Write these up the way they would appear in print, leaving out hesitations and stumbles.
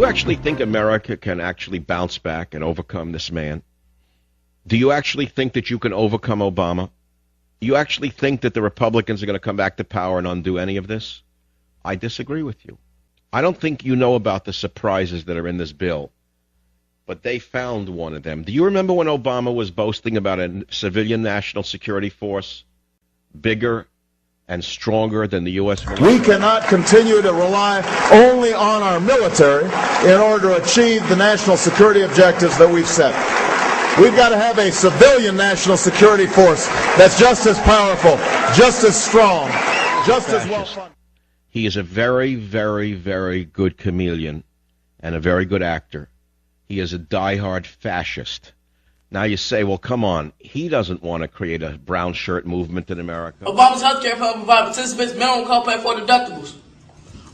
you actually think America can actually bounce back and overcome this man? Do you actually think that you can overcome Obama? You actually think that the Republicans are going to come back to power and undo any of this? I disagree with you. I don't think you know about the surprises that are in this bill, but they found one of them. Do you remember when Obama was boasting about a civilian national security force bigger and stronger than the U.S. military? We cannot continue to rely only on our military in order to achieve the national security objectives that we've set. We've got to have a civilian national security force that's just as powerful, just as strong, just as well funded. He is a very, very, very good chameleon and a very good actor. He is a diehard fascist. Now you say, well, come on. He doesn't want to create a brown shirt movement in America. Obama's health care plan will provide participants minimum copay for deductibles.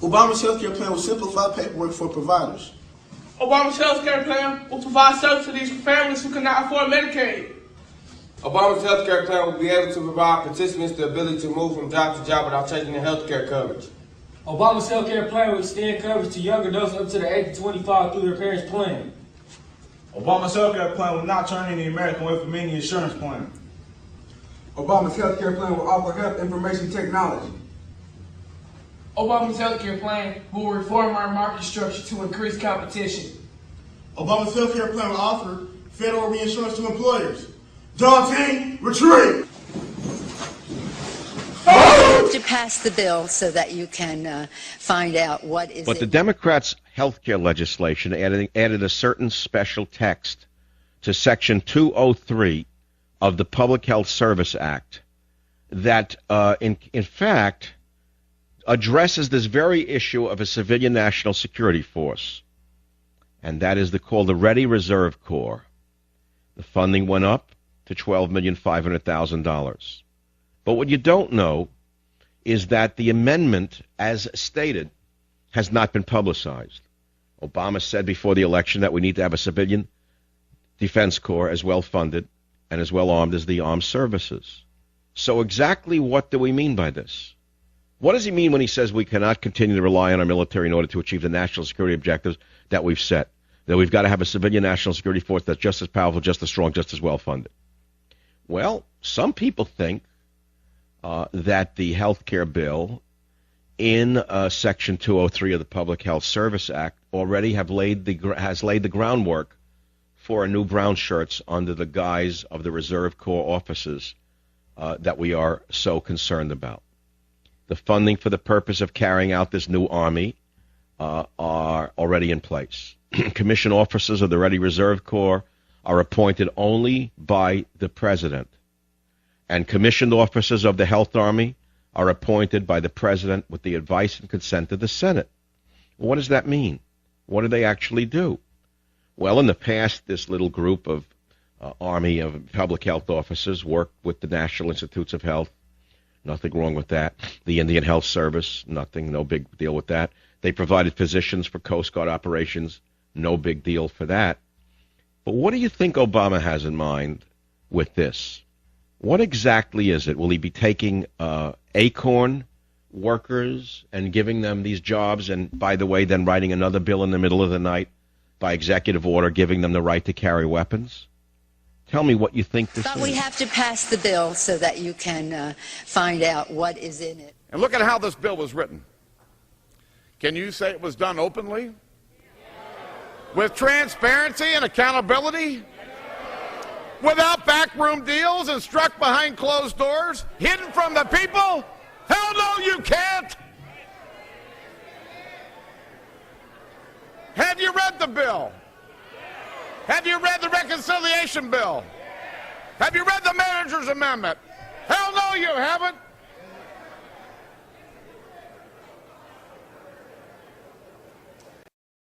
Obama's health care plan will simplify paperwork for providers. Obama's health care plan will provide subsidies for families who cannot afford Medicaid. Obama's health care plan will be able to provide participants the ability to move from job to job without taking their health care coverage. Obama's health care plan will extend coverage to young adults up to the age of 25 through their parents' plan. Obama's health care plan will not turn any American away from any insurance plan. Obama's health care plan will offer health information technology. Obama's health care plan will reform our market structure to increase competition. Obama's health care plan will offer federal reinsurance to employers. Dog team, retreat! To pass the bill so that you can find out what is. But the Democrats' health care legislation added a certain special text to Section 203 of the Public Health Service Act that, in fact, addresses this very issue of a civilian national security force, and that is called the Ready Reserve Corps. The funding went up to $12,500,000. But what you don't know is that the amendment, as stated, has not been publicized. Obama said before the election that we need to have a civilian defense corps as well funded and as well armed as the armed services. So exactly what do we mean by this? What does he mean when he says we cannot continue to rely on our military in order to achieve the national security objectives that we've set? That we've got to have a civilian national security force that's just as powerful, just as strong, just as well funded. Well, some people think that the health care bill in Section 203 of the Public Health Service Act already has laid the groundwork for a new brown shirts under the guise of the Reserve Corps officers that we are so concerned about. The funding for the purpose of carrying out this new army are already in place. Commissioned officers of the Ready Reserve Corps are appointed only by the President. And commissioned officers of the Health Army are appointed by the President with the advice and consent of the Senate. What does that mean? What do they actually do? Well, in the past, this little group of Army of public health officers worked with the National Institutes of Health. Nothing wrong with that. The Indian Health Service, no big deal with that. They provided physicians for Coast Guard operations. No big deal for that. But what do you think Obama has in mind with this? What exactly is it? Will he be taking ACORN workers and giving them these jobs and, by the way, then writing another bill in the middle of the night by executive order giving them the right to carry weapons? Tell me what you think this is. But we have to pass the bill so that you can find out what is in it. And look at how this bill was written. Can you say it was done openly? With transparency and accountability? Without backroom deals and struck behind closed doors? Hidden from the people? Hell no, you can't! Have you read the bill? Have you read the reconciliation bill? Have you read the manager's amendment? Hell no, you haven't!